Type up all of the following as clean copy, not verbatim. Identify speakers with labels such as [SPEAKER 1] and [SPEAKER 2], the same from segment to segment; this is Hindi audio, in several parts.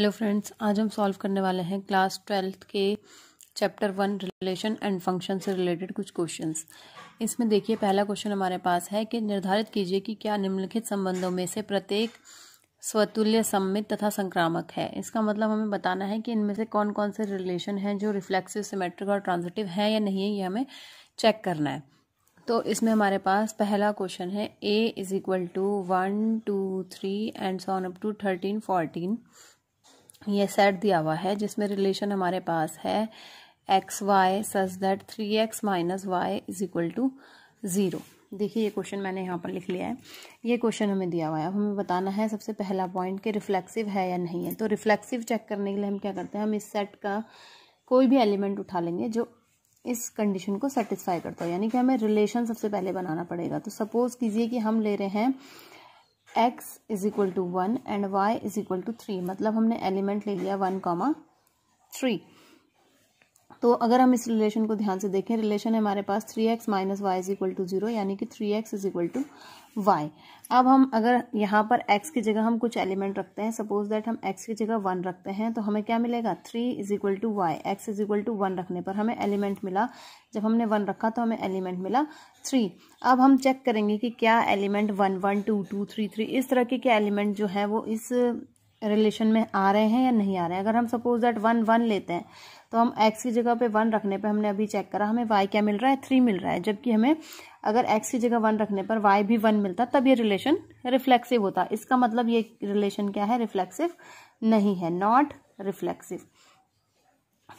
[SPEAKER 1] हेलो फ्रेंड्स, आज हम सॉल्व करने वाले हैं क्लास 12th के चैप्टर 1 रिलेशन एंड फंक्शन से रिलेटेड कुछ क्वेश्चंस। इसमें देखिए, पहला क्वेश्चन हमारे पास है कि निर्धारित कीजिए कि क्या निम्नलिखित संबंधों में से प्रत्येक स्वतुल्य सममित तथा संक्रामक है। इसका मतलब हमें बताना है कि इनमें से कौन कौन से रिलेशन हैं जो रिफ्लेक्सिव, सिमेट्रिक और ट्रांजिटिव है या नहीं है, ये हमें चेक करना है। तो इसमें हमारे पास पहला क्वेश्चन है a = 1 2 3 and so on up to 13 14। ये सेट दिया हुआ है जिसमें रिलेशन हमारे पास है x Y such that 3x - y = 0। देखिए, ये क्वेश्चन मैंने यहाँ पर लिख लिया है। ये क्वेश्चन हमें दिया हुआ है। अब हमें बताना है सबसे पहला पॉइंट कि रिफ्लेक्सिव है या नहीं है। तो रिफ्लेक्सिव चेक करने के लिए हम क्या करते हैं, हम इस सेट का कोई भी एलिमेंट उठा लेंगे जो इस कंडीशन को सेटिस्फाई करता हो, यानी कि हमें रिलेशन सबसे पहले बनाना पड़ेगा। तो सपोज कीजिए कि हम ले रहे हैं x = 1 एंड y = 3, मतलब हमने एलिमेंट ले लिया 1, 3। तो अगर हम इस रिलेशन को ध्यान से देखें, रिलेशन है हमारे पास 3x - y = 0, यानी कि 3x = y। अब हम अगर यहाँ पर x की जगह हम कुछ एलिमेंट रखते हैं, सपोज दैट हम x की जगह 1 रखते हैं, तो हमें क्या मिलेगा 3 = y। x = 1 रखने पर हमें एलिमेंट मिला, जब हमने 1 रखा तो हमें एलिमेंट मिला 3। अब हम चेक करेंगे कि क्या एलिमेंट 1 1 2 2 3 3 इस तरह के क्या एलिमेंट जो है वो इस रिलेशन में आ रहे हैं या नहीं आ रहे हैं। अगर हम सपोज दैट 1 1 लेते हैं, तो हम x की जगह पे 1 रखने पे हमने अभी चेक करा, हमें y क्या मिल रहा है, 3 मिल रहा है। जबकि हमें अगर x की जगह 1 रखने पर y भी 1 मिलता, तब ये रिलेशन रिफ्लेक्सिव होता। इसका मतलब ये रिलेशन क्या है, रिफ्लेक्सिव नहीं है, नॉट रिफ्लेक्सिव।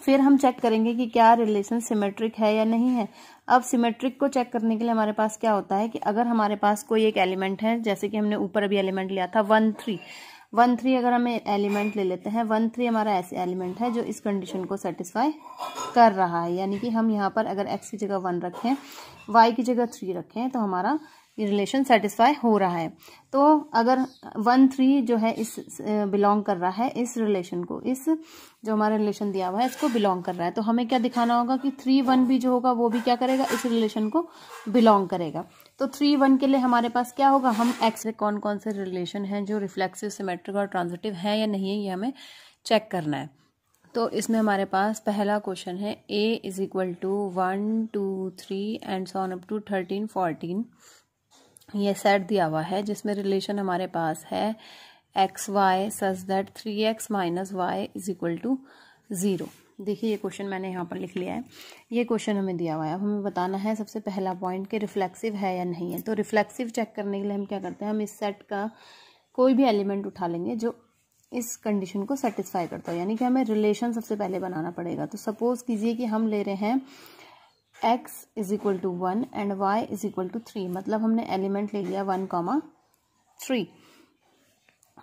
[SPEAKER 1] फिर हम चेक करेंगे कि क्या रिलेशन सिमेट्रिक है या नहीं है। अब सिमेट्रिक को चेक करने के लिए हमारे पास क्या होता है कि अगर हमारे पास कोई एक एलिमेंट है, जैसे कि हमने ऊपर अभी एलिमेंट लिया था 1 3 1 3, अगर हमें एलिमेंट ले लेते हैं 1 3 हमारा ऐसे एलिमेंट है जो इस कंडीशन को सेटिस्फाई कर रहा है, यानी कि हम यहाँ पर अगर x की जगह 1 रखें, y की जगह 3 रखें, तो हमारा ये रिलेशन सेटिस्फाई हो रहा है। तो अगर 1 3 जो है इस बिलोंग कर रहा है इस रिलेशन को, इस जो हमारा रिलेशन दिया हुआ है इसको बिलोंग कर रहा है, तो हमें क्या दिखाना होगा कि 3 1 भी जो होगा वो भी क्या करेगा, इस रिलेशन को बिलोंग करेगा। तो 3 1 के लिए हमारे पास क्या होगा, हम x से कौन कौन से रिलेशन हैं जो रिफ्लेक्सिव, सिमेट्रिक और ट्रांजिटिव है या नहीं है, ये हमें चेक करना है। तो इसमें हमारे पास पहला क्वेश्चन है a = 1 2 3 and so on up to 13 14। ये सेट दिया हुआ है जिसमें रिलेशन हमारे पास है x Y such that 3x - y = 0। देखिए, ये क्वेश्चन मैंने यहाँ पर लिख लिया है। ये क्वेश्चन हमें दिया हुआ है। अब हमें बताना है सबसे पहला पॉइंट कि रिफ्लेक्सिव है या नहीं है। तो रिफ्लेक्सिव चेक करने के लिए हम क्या करते हैं, हम इस सेट का कोई भी एलिमेंट उठा लेंगे जो इस कंडीशन को सेटिस्फाई करता हो, यानी कि हमें रिलेशन सबसे पहले बनाना पड़ेगा। तो सपोज कीजिए कि हम ले रहे हैं x = 1 एंड y = 3, मतलब हमने एलिमेंट ले लिया 1, 3।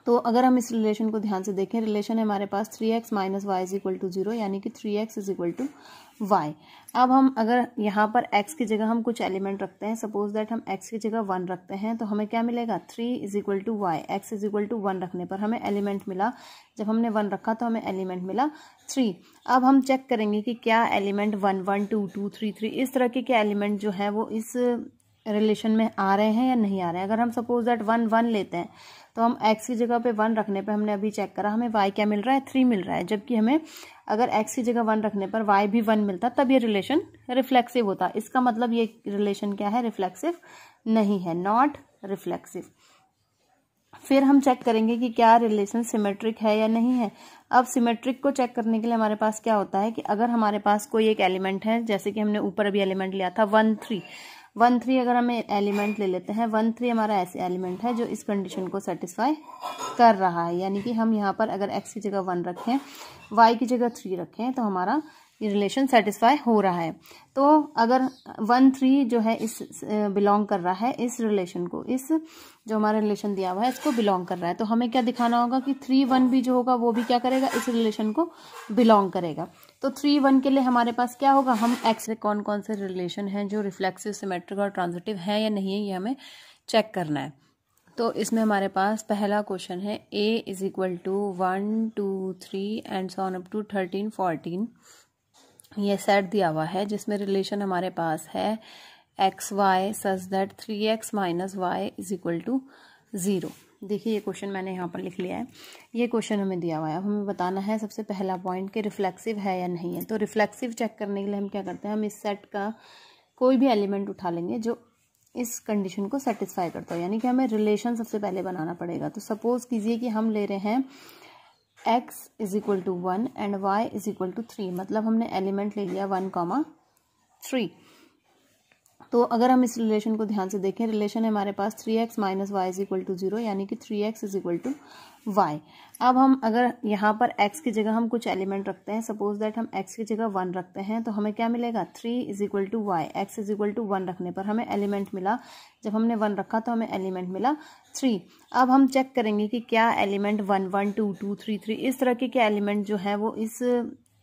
[SPEAKER 1] तो अगर हम इस रिलेशन को ध्यान से देखें, रिलेशन है हमारे पास 3x - y = 0, यानी कि 3x = y। अब हम अगर यहाँ पर x की जगह हम कुछ एलिमेंट रखते हैं, सपोज दैट हम x की जगह 1 रखते हैं, तो हमें क्या मिलेगा 3 = y। x = 1 रखने पर हमें एलिमेंट मिला, जब हमने 1 रखा तो हमें एलिमेंट मिला 3। अब हम चेक करेंगे कि क्या एलिमेंट 1 1 2 2 3 3 इस तरह के क्या एलिमेंट जो है वो इस रिलेशन में आ रहे हैं या नहीं आ रहे हैं। अगर हम सपोज दैट 1 1 लेते हैं, तो हम x की जगह पे 1 रखने पे हमने अभी चेक करा, हमें y क्या मिल रहा है, 3 मिल रहा है। जबकि हमें अगर x की जगह 1 रखने पर y भी 1 मिलता, तब ये रिलेशन रिफ्लेक्सिव होता। इसका मतलब ये रिलेशन क्या है, रिफ्लेक्सिव नहीं है, नॉट रिफ्लेक्सिव। फिर हम चेक करेंगे कि क्या रिलेशन सिमेट्रिक है या नहीं है। अब सिमेट्रिक को चेक करने के लिए हमारे पास क्या होता है कि अगर हमारे पास कोई एक एलिमेंट है, जैसे कि हमने ऊपर अभी एलिमेंट लिया था 1 3 1 3, अगर हमें एलिमेंट ले लेते हैं 1 3 हमारा ऐसे एलिमेंट है जो इस कंडीशन को सेटिस्फाई कर रहा है, यानी कि हम यहाँ पर अगर x की जगह 1 रखें, y की जगह 3 रखें, तो हमारा ये रिलेशन सेटिस्फाई हो रहा है। तो अगर 1 3 जो है इस बिलोंग कर रहा है इस रिलेशन को, इस जो हमारा रिलेशन दिया हुआ है इसको बिलोंग कर रहा है, तो हमें क्या दिखाना होगा कि 3 1 भी जो होगा वो भी क्या करेगा, इस रिलेशन को बिलोंग करेगा। तो 3 1 के लिए हमारे पास क्या होगा, हम x से कौन कौन से रिलेशन हैं जो रिफ्लेक्सिव, सिमेट्रिक और ट्रांजिटिव है या नहीं है, ये हमें चेक करना है। तो इसमें हमारे पास पहला क्वेश्चन है a = 1 2 3 and so on up to 13 14। ये सेट दिया हुआ है जिसमें रिलेशन हमारे पास है x Y such that 3x - y = 0। देखिए ये क्वेश्चन मैंने यहाँ पर लिख लिया है। ये क्वेश्चन हमें दिया हुआ है। अब हमें बताना है सबसे पहला पॉइंट कि रिफ्लेक्सिव है या नहीं है। तो रिफ्लेक्सिव चेक करने के लिए हम क्या करते हैं, हम इस सेट का कोई भी एलिमेंट उठा लेंगे जो इस कंडीशन को सेटिस्फाई करता हो, यानी कि हमें रिलेशन सबसे पहले बनाना पड़ेगा। तो सपोज कीजिए कि हम ले रहे हैं x is equal to 1 and y is equal to 3, मतलब हमने एलिमेंट ले लिया 1, 3। तो अगर हम इस रिलेशन को ध्यान से देखें, रिलेशन है हमारे पास 3x minus y is equal to 0, यानी कि 3x is equal to Y. अब हम अगर यहाँ पर x की जगह हम कुछ एलिमेंट रखते हैं, सपोज दैट हम x की जगह 1 रखते हैं, तो हमें क्या मिलेगा, 3 is equal to y. x is equal to 1 रखने पर हमें एलिमेंट मिला, जब हमने 1 रखा तो हमें एलिमेंट मिला 3। अब हम चेक करेंगे कि क्या एलिमेंट 1, 1, 2, 2, 3, 3 इस तरह के क्या एलिमेंट जो है वो इस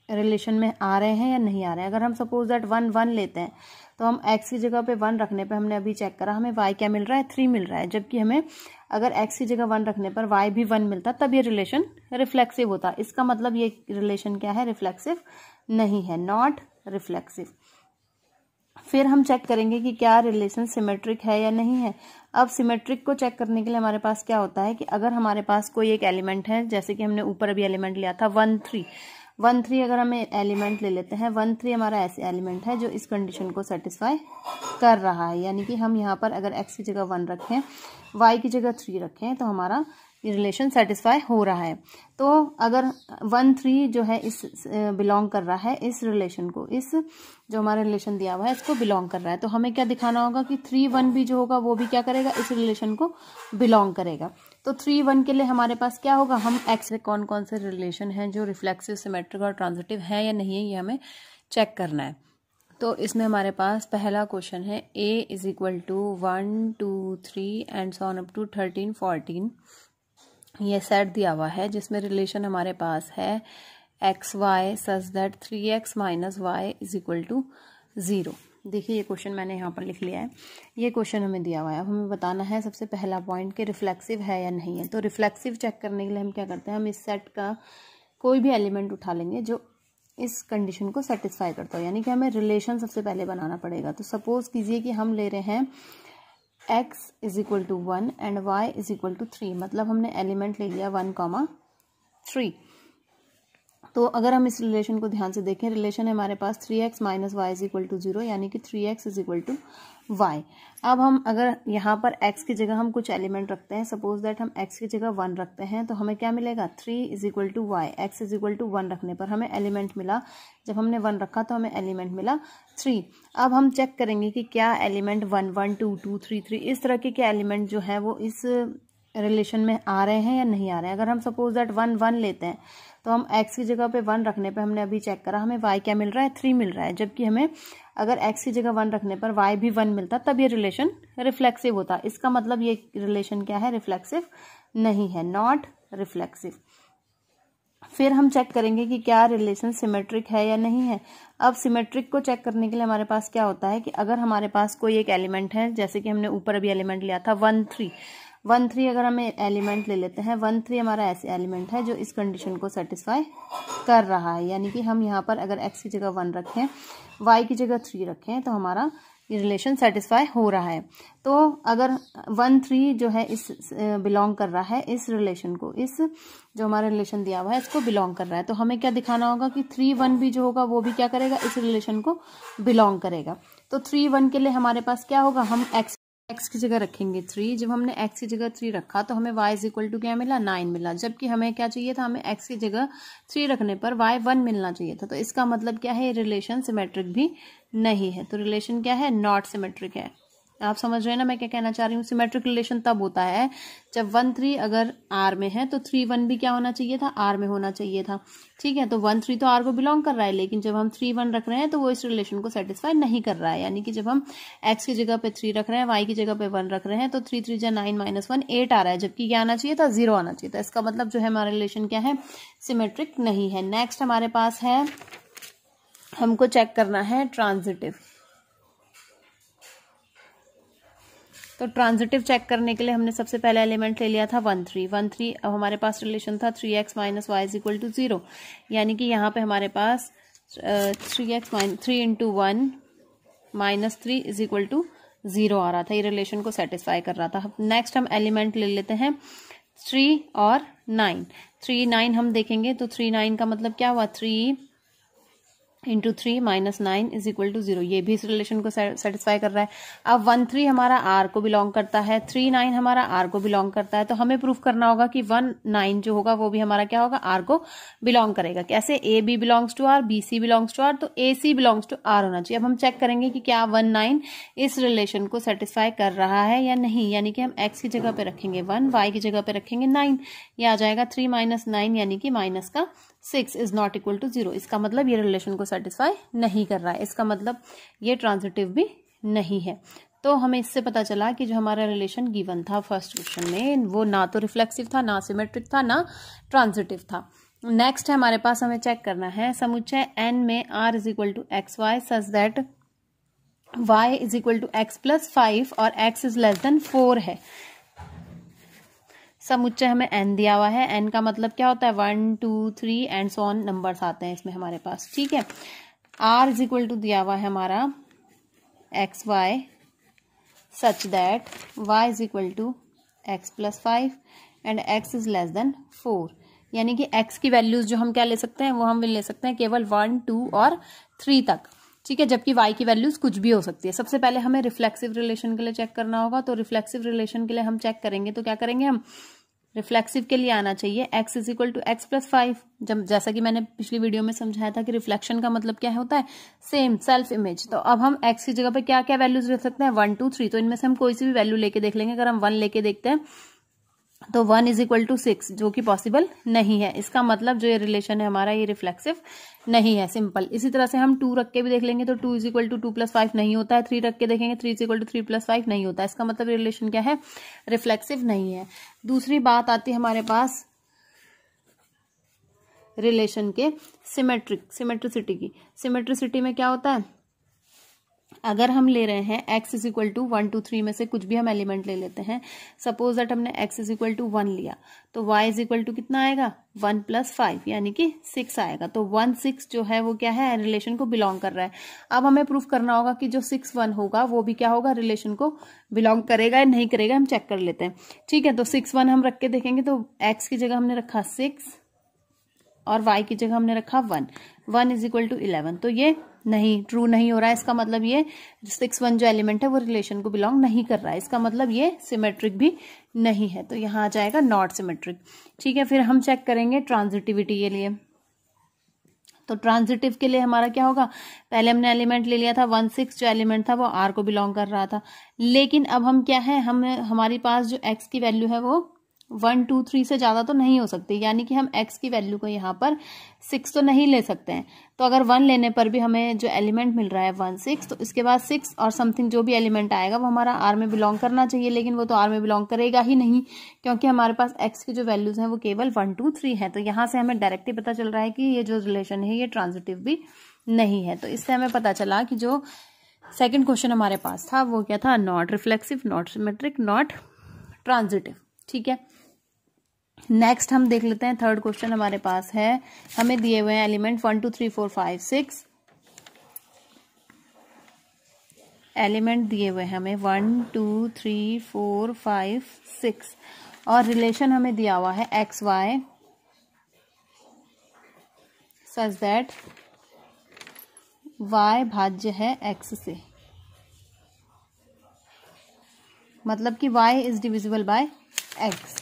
[SPEAKER 1] रिलेशन में आ रहे हैं या नहीं आ रहे हैं। अगर हम सपोज दैट 1, 1 लेते हैं, तो हम x की जगह पे 1 रखने पे हमने अभी चेक करा, हमें y क्या मिल रहा है, 3 मिल रहा है। जबकि हमें अगर x की जगह 1 रखने पर y भी 1 मिलता, तब ये रिलेशन रिफ्लेक्सिव होता। इसका मतलब ये रिलेशन क्या है, रिफ्लेक्सिव नहीं है, नॉट रिफ्लेक्सिव। फिर हम चेक करेंगे कि क्या रिलेशन सिमेट्रिक है या नहीं है। अब सिमेट्रिक को चेक करने के लिए हमारे पास क्या होता है कि अगर हमारे पास कोई एक एलिमेंट है, जैसे कि हमने ऊपर अभी एलिमेंट लिया था 1, 3, 1, 3 अगर हमें एलिमेंट ले लेते हैं, 1, 3 हमारा ऐसे एलिमेंट है जो इस कंडीशन को सेटिस्फाई कर रहा है, यानी कि हम यहाँ पर अगर x की जगह 1 रखें, y की जगह 3 रखें, तो हमारा ये रिलेशन सेटिस्फाई हो रहा है। तो अगर 1, 3 जो है इस बिलोंग कर रहा है इस रिलेशन को, इस जो हमारा रिलेशन दिया हुआ है इसको बिलोंग कर रहा है, तो हमें क्या दिखाना होगा कि 3, 1 भी जो होगा वो भी क्या करेगा, इस रिलेशन को बिलोंग करेगा। तो 3, 1 के लिए हमारे पास क्या होगा, हम x से कौन कौन से रिलेशन हैं जो रिफ्लेक्सिव, सिमेट्रिक और ट्रांजिटिव है या नहीं है, ये हमें चेक करना है। तो इसमें हमारे पास पहला क्वेश्चन है a is equal to 1, 2, 3 and so on up to 13, 14। ये सेट दिया हुआ है जिसमें रिलेशन हमारे पास है x Y such that 3x minus y is equal to 0। देखिए ये क्वेश्चन मैंने यहाँ पर लिख लिया है। ये क्वेश्चन हमें दिया हुआ है। अब हमें बताना है सबसे पहला पॉइंट कि रिफ्लेक्सिव है या नहीं है। तो रिफ्लेक्सिव चेक करने के लिए हम क्या करते हैं, हम इस सेट का कोई भी एलिमेंट उठा लेंगे जो इस कंडीशन को सेटिस्फाई करता हो, यानी कि हमें रिलेशन सबसे पहले बनाना पड़ेगा। तो सपोज कीजिए कि हम ले रहे हैं x is equal to 1 and y is equal to 3, मतलब हमने एलिमेंट ले लिया 1, 3। तो अगर हम इस रिलेशन को ध्यान से देखें, रिलेशन है हमारे पास 3x minus y is equal to 0, यानी कि 3x is equal to Y. अब हम अगर यहाँ पर x की जगह हम कुछ एलिमेंट रखते हैं, सपोज दैट हम x की जगह 1 रखते हैं, तो हमें क्या मिलेगा, 3 is equal to y. x is equal to 1 रखने पर हमें एलिमेंट मिला, जब हमने 1 रखा तो हमें एलिमेंट मिला 3। अब हम चेक करेंगे कि क्या एलिमेंट 1, 1, 2, 2, 3, 3 इस तरह के क्या एलिमेंट जो है वो इस रिलेशन में आ रहे हैं या नहीं आ रहे हैं। अगर हम सपोज दैट 1, 1 लेते हैं, तो हम x की जगह पे 1 रखने पे हमने अभी चेक करा, हमें y क्या मिल रहा है, 3 मिल रहा है। जबकि हमें अगर x की जगह 1 रखने पर y भी 1 मिलता, तब ये रिलेशन रिफ्लेक्सिव होता। इसका मतलब ये रिलेशन क्या है, रिफ्लेक्सिव नहीं है, नॉट रिफ्लेक्सिव। फिर हम चेक करेंगे कि क्या रिलेशन सिमेट्रिक है या नहीं है। अब सिमेट्रिक को चेक करने के लिए हमारे पास क्या होता है कि अगर हमारे पास कोई एक एलिमेंट है, जैसे कि हमने ऊपर अभी एलिमेंट लिया था 1, 3, 1, 3 अगर हमें एलिमेंट ले लेते हैं, 1, 3 हमारा ऐसे एलिमेंट है जो इस कंडीशन को सेटिस्फाई कर रहा है, यानी कि हम यहाँ पर अगर x की जगह 1 रखें, y की जगह 3 रखें, तो हमारा ये रिलेशन सेटिस्फाई हो रहा है। तो अगर 1, 3 जो है इस बिलोंग कर रहा है इस रिलेशन को, इस जो हमारा रिलेशन दिया हुआ है इसको बिलोंग कर रहा है, तो हमें क्या दिखाना होगा कि 3, 1 भी जो होगा वो भी क्या करेगा, इस रिलेशन को बिलोंग करेगा। तो 3, 1 के लिए हमारे पास क्या होगा, हम x की जगह रखेंगे 3। जब हमने x की जगह 3 रखा तो हमें y इज इक्वल टू क्या मिला, 9 मिला। जबकि हमें क्या चाहिए था, हमें x की जगह 3 रखने पर y 1 मिलना चाहिए था। तो इसका मतलब क्या है, रिलेशन सिमेट्रिक भी नहीं है। तो रिलेशन क्या है, नॉट सिमेट्रिक है। आप समझ रहे हैं ना मैं क्या कहना चाह रही हूँ। सिमेट्रिक रिलेशन तब होता है जब 1, 3 अगर R में है तो 3, 1 भी क्या होना चाहिए था, R में होना चाहिए था। ठीक है, तो 1, 3 तो R को बिलोंग कर रहा है, लेकिन जब हम 3, 1 रख रहे हैं तो वो इस रिलेशन को सेटिस्फाई नहीं कर रहा है। यानी कि जब हम x की जगह पे 3 रख रहे हैं, y की जगह पे 1 रख रहे हैं, तो 3, 3 जा 9 माइनस 1 8 आ रहा है। जबकि क्या आना चाहिए था, 0 आना चाहिए था। इसका मतलब जो है हमारा रिलेशन क्या है, सिमेट्रिक नहीं है। नेक्स्ट हमारे पास है, हमको चेक करना है ट्रांजिटिव। तो ट्रांजिटिव चेक करने के लिए हमने सबसे पहला एलिमेंट ले लिया था 1, 3, 1, 3। अब हमारे पास रिलेशन था 3x minus y is equal to 0, यानी कि यहाँ पे हमारे पास 3 into 1 minus 3 is equal to 0 आ रहा था, ये रिलेशन को सेटिस्फाई कर रहा था। नेक्स्ट हम एलिमेंट ले लेते हैं 3 और 9। 3 9 हम देखेंगे तो 3 9 का मतलब क्या हुआ, 3 into 3 minus 9 is equal to 0, ये भी इस रिलेशन को सेटिस्फाई कर रहा है। अब 1 3 हमारा आर को बिलोंग करता है, 3 9 हमारा आर को बिलोंग करता है, तो हमें प्रूफ करना होगा कि 1 9 जो होगा वो भी हमारा क्या होगा, आर को बिलोंग करेगा। कैसे, a b belongs to R, b c belongs to R, तो a c belongs to R होना चाहिए। अब हम चेक करेंगे कि क्या 1 9 इस रिलेशन को सेटिस्फाई कर रहा है या नहीं, यानी कि हम एक्स की जगह पे रखेंगे 1, वाई की जगह पे रखेंगे 9, ये आ जाएगा 3 माइनस 9 यानी कि माइनस का 6 इज नॉट इक्वल टू 0। इसका मतलब ये रिलेशन को सेटिस्फाई नहीं कर रहा है, इसका मतलब ये ट्रांजिटिव भी नहीं है। तो हमें इससे पता चला कि जो हमारा रिलेशन गिवन था फर्स्ट क्वेश्चन में वो ना तो रिफ्लेक्सिव था, ना सिमेट्रिक था, ना ट्रांजिटिव था। नेक्स्ट है हमारे पास, हमें चेक करना है समुच्चय n में r is equal to x Y such that y is equal to x plus 5 और x इज लेस देन 4 है। समुच्चय हमें n दिया हुआ है, n का मतलब क्या होता है 1 2 3 एंड सो ऑन नंबर्स आते हैं इसमें हमारे पास, ठीक है। r इज इक्वल टू दिया हुआ है हमारा x Y such that y is equal to x plus 5 and x is less than 4, यानी कि x की वैल्यूज जो हम क्या ले सकते हैं, वो हम ले सकते हैं केवल 1 2 और 3 तक, ठीक है, जबकि y की वैल्यूज कुछ भी हो सकती है। सबसे पहले हमें रिफ्लेक्सिव रिलेशन के लिए चेक करना होगा, तो रिफ्लेक्सिव रिलेशन के लिए हम चेक करेंगे तो क्या करेंगे, हम रिफ्लेक्सिव के लिए आना चाहिए x is equal to x plus 5। जब जैसा कि मैंने पिछली वीडियो में समझाया था कि रिफ्लेक्शन का मतलब क्या होता है, सेम सेल्फ इमेज। तो अब हम x की जगह पे क्या क्या वैल्यूज रख सकते हैं, 1 2 3, तो इनमें से हम कोई सी भी वैल्यू लेके देख लेंगे। अगर हम 1 लेके देखते हैं तो 1 इज इक्वल टू 6, जो कि पॉसिबल नहीं है। इसका मतलब जो ये रिलेशन है हमारा ये रिफ्लेक्सिव नहीं है, सिंपल। इसी तरह से हम 2 रख के भी देख लेंगे तो 2 इज इक्वल टू 2 प्लस 5 नहीं होता है। 3 रख के देखेंगे 3 इज इक्वल टू 3 प्लस 5 नहीं होता है। इसका मतलब रिलेशन क्या है, रिफ्लेक्सिव नहीं है। दूसरी बात आती है हमारे पास रिलेशन के सिमेट्रिसिटी की। सिमेट्रिसिटी में क्या होता है, अगर हम ले रहे हैं x इज इक्वल टू 1 2 3 में से कुछ भी हम एलिमेंट ले लेते हैं, सपोज दैट हमने x इज इक्वल टू 1 लिया, तो y इज इक्वल टू कितना आएगा 1 प्लस 5 यानी कि 6 आएगा। तो 1 6 जो है वो क्या है, रिलेशन को बिलोंग कर रहा है। अब हमें प्रूफ करना होगा कि जो 6 1 होगा वो भी क्या होगा, रिलेशन को बिलोंग करेगा या नहीं करेगा, हम चेक कर लेते हैं, ठीक है। तो 6 1 हम रख के देखेंगे तो x की जगह हमने रखा 6 और y की जगह हमने रखा 1, 1 इज इक्वल टू 11, तो ये नहीं, ट्रू नहीं हो रहा है। इसका मतलब ये 6 1 जो एलिमेंट है वो रिलेशन को बिलोंग नहीं कर रहा है। इसका मतलब ये सिमेट्रिक भी नहीं है, तो यहाँ आ जाएगा नॉट सिमेट्रिक, ठीक है। फिर हम चेक करेंगे ट्रांजिटिविटी के लिए। तो ट्रांजिटिव के लिए हमारा क्या होगा, पहले हमने एलिमेंट ले लिया था 1 6, जो एलिमेंट था वो r को बिलोंग कर रहा था, लेकिन अब हम क्या है, हमारे पास जो x की वैल्यू है वो 1 2 3 से ज्यादा तो नहीं हो सकती, यानी कि हम x की वैल्यू को यहाँ पर 6 तो नहीं ले सकते हैं। तो अगर 1 लेने पर भी हमें जो एलिमेंट मिल रहा है 1 6, तो इसके बाद 6 और समथिंग जो भी एलिमेंट आएगा वो हमारा r में बिलोंग करना चाहिए, लेकिन वो तो r में बिलोंग करेगा ही नहीं, क्योंकि हमारे पास x की जो वैल्यूज हैं वो केवल 1 2 3 है। तो यहाँ से हमें डायरेक्टली पता चल रहा है कि ये जो रिलेशन है ये ट्रांजिटिव भी नहीं है। तो इससे हमें पता चला कि जो सेकेंड क्वेश्चन हमारे पास था वो क्या था, not reflexive, not symmetric, not transitive, ठीक है। नेक्स्ट हम देख लेते हैं थर्ड क्वेश्चन हमारे पास है, हमें दिए हुए हैं एलिमेंट 1 2 3 4 5 6, एलिमेंट दिए हुए हैं हमें 1 2 3 4 5 6 और रिलेशन हमें दिया हुआ है x Y such that y भाज्य है x से, मतलब कि y is divisible by x।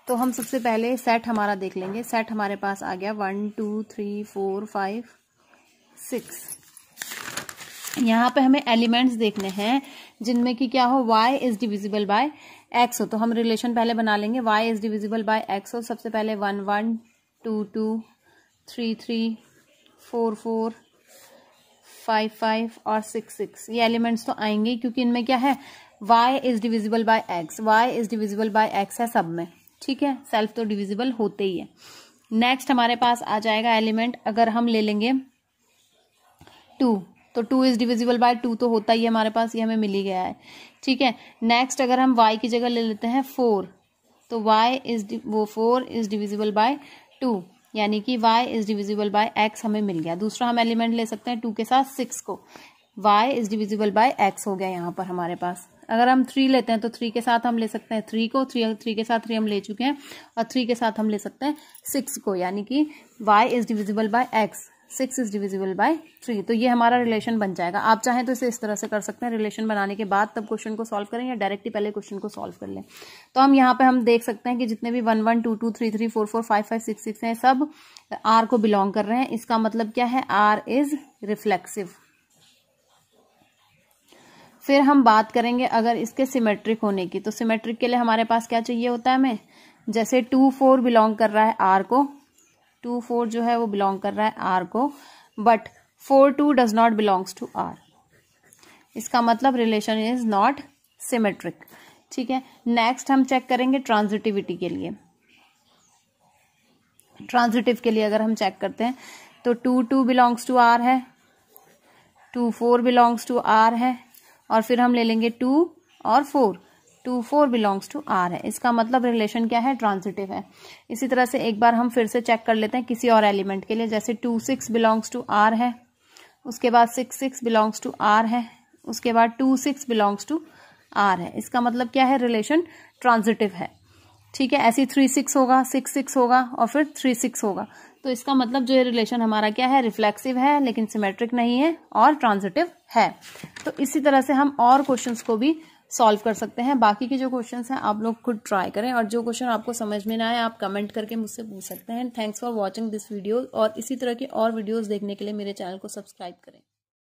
[SPEAKER 1] तो हम सबसे पहले सेट हमारा देख लेंगे। सेट हमारे पास आ गया 1 2 3 4 5 6। यहाँ पे हमें एलिमेंट्स देखने हैं जिनमें कि क्या हो, y is divisible by x हो। तो हम रिलेशन पहले बना लेंगे, y is divisible by x हो। सबसे पहले 1 1 2 2 3 3 4 4 5 5 और 6 6, ये एलिमेंट्स तो आएंगे क्योंकि इनमें क्या है, y is divisible by x, y is divisible by x है सब में, ठीक है। सेल्फ तो डिविजिबल होते ही है। नेक्स्ट हमारे पास आ जाएगा एलिमेंट, अगर हम ले लेंगे 2, तो 2 इज डिविजिबल बाय 2 तो होता ही है हमारे पास, ये हमें मिल ही गया है, ठीक है। नेक्स्ट अगर हम y की जगह ले लेते हैं 4, तो y is 4 is divisible bye 2, यानी कि y is divisible by x हमें मिल गया। दूसरा हम एलिमेंट ले सकते हैं 2 के साथ 6 को, y is divisible by x हो गया यहाँ पर हमारे पास। अगर हम 3 लेते हैं तो 3 के साथ हम ले सकते हैं 3 को, 3 के साथ 3 हम ले चुके हैं, और 3 के साथ हम ले सकते हैं 6 को, यानी कि y is divisible by x, 6 is divisible bye 3। तो ये हमारा रिलेशन बन जाएगा। आप चाहें तो इसे इस तरह से कर सकते हैं, रिलेशन बनाने के बाद तब क्वेश्चन को सॉल्व करें, या डायरेक्टली पहले क्वेश्चन को सॉल्व कर लें। तो हम यहाँ पे हम देख सकते हैं कि जितने भी 1 1 2 2 3 3 4 4 5 5 6 6 हैं, सब R को बिलोंग कर रहे हैं। इसका मतलब क्या है, R इज रिफ्लेक्सिव। फिर हम बात करेंगे अगर इसके सिमेट्रिक होने की, तो सिमेट्रिक के लिए हमारे पास क्या चाहिए होता है हमें, जैसे 2 4 बिलोंग कर रहा है R को, 2 4 जो है वो बिलोंग कर रहा है R को, but 4 2 does not belongs to R। इसका मतलब रिलेशन इज नॉट सिमेट्रिक। ठीक है, नेक्स्ट हम चेक करेंगे ट्रांजिटिविटी के लिए। ट्रांजिटिव के लिए अगर हम चेक करते हैं तो 2 2 बिलोंग्स टू R है, 2 4 बिलोंग्स टू R है, और फिर हम ले लेंगे 2 और 4, 2 4 बिलोंग्स टू R है। इसका मतलब रिलेशन क्या है, ट्रांजिटिव है। इसी तरह से एक बार हम फिर से चेक कर लेते हैं किसी और एलिमेंट के लिए, जैसे 2 6 बिलोंग्स टू R है, उसके बाद 6 6 बिलोंग्स टू R है, उसके बाद 2 6 बिलोंग्स टू R है। इसका मतलब क्या है, रिलेशन ट्रांजिटिव है। ठीक है, ऐसे 3 6 होगा, 6 6 होगा, और फिर 3 6 होगा। तो इसका मतलब जो ये रिलेशन हमारा क्या है, रिफ्लेक्सिव है, लेकिन सिमेट्रिक नहीं है और ट्रांजिटिव है। तो इसी तरह से हम और क्वेश्चंस को भी सॉल्व कर सकते हैं। बाकी के जो क्वेश्चंस हैं आप लोग खुद ट्राई करें, और जो क्वेश्चन आपको समझ में ना आए आप कमेंट करके मुझसे पूछ सकते हैं। Thanks for watching this video, और इसी तरह की और वीडियोस देखने के लिए मेरे चैनल को सब्सक्राइब करें।